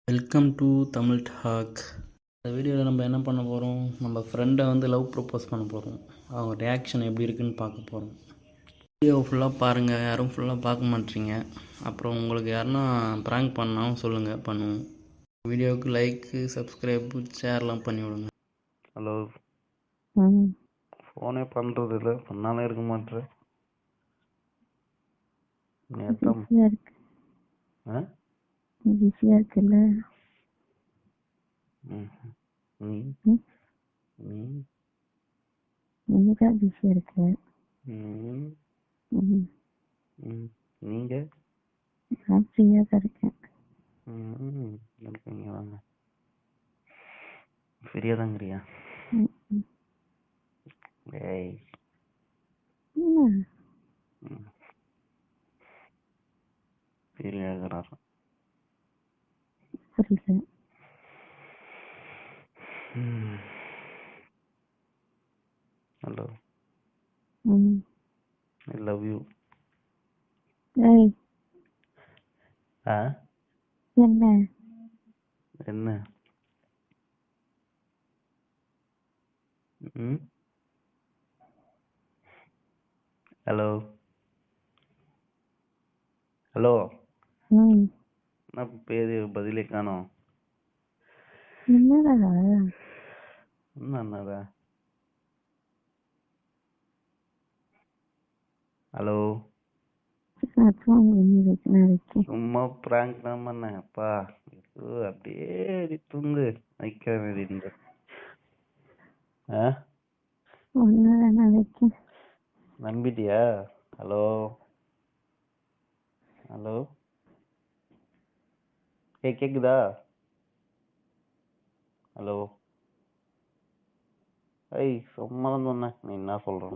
Welcome to Tamil talk. இந்த வீடியோவில் நம்ம என்ன பண்ண போகிறோம், நம்ம ஃப்ரெண்டை வந்து லவ் ப்ரப்போஸ் பண்ண போகிறோம். அவங்க ரியாக்ஷன் எப்படி இருக்குன்னு பார்க்க போகிறோம். வீடியோ ஃபுல்லாக பாருங்கள், யாரும் ஃபுல்லாக பார்க்க மாட்டீங்க. அப்புறம் உங்களுக்கு யாருன்னா ப்ராங்க் பண்ணாலும் சொல்லுங்கள், பண்ணுவோம். வீடியோவுக்கு லைக்கு, சப்ஸ்கிரைபு, ஷேர்லாம் பண்ணி விடுங்க. ஹலோ. ஃபோனே பண்ணுறது இல்லை, பண்ணாலே இருக்க மாட்டேன். பிஸியா இருக்கு. பிஸியா இருக்குல்ல. நீதான் பிஸியா இருக்க. நீங்க? நான் ஃப்ரீயா தான் இருக்கேன். இருக்கீங்க, வாங்க. ஃப்ரீயா தாங்கிறியா? ஏய் ஃப்ரீயா இருக்கிறார். புரியல. ஹலோ. I love you. ஏய் ஆ என்ன என்ன? Hello hello. என்ன பேரு பதிலே காணோம்? என்னடா என்னடா? ஹலோ. சும்மா பிராங்க் தான் பண்ணேன். அப்பா அப்படியே அடி தூங்கு வைக்க வேண்டிய. நம்பிட்டியா? Hello hello. கேக்குதா? ஹலோ. ஐய் சும்மா தான் சொன்னேன், நீ என்ன சொல்ற?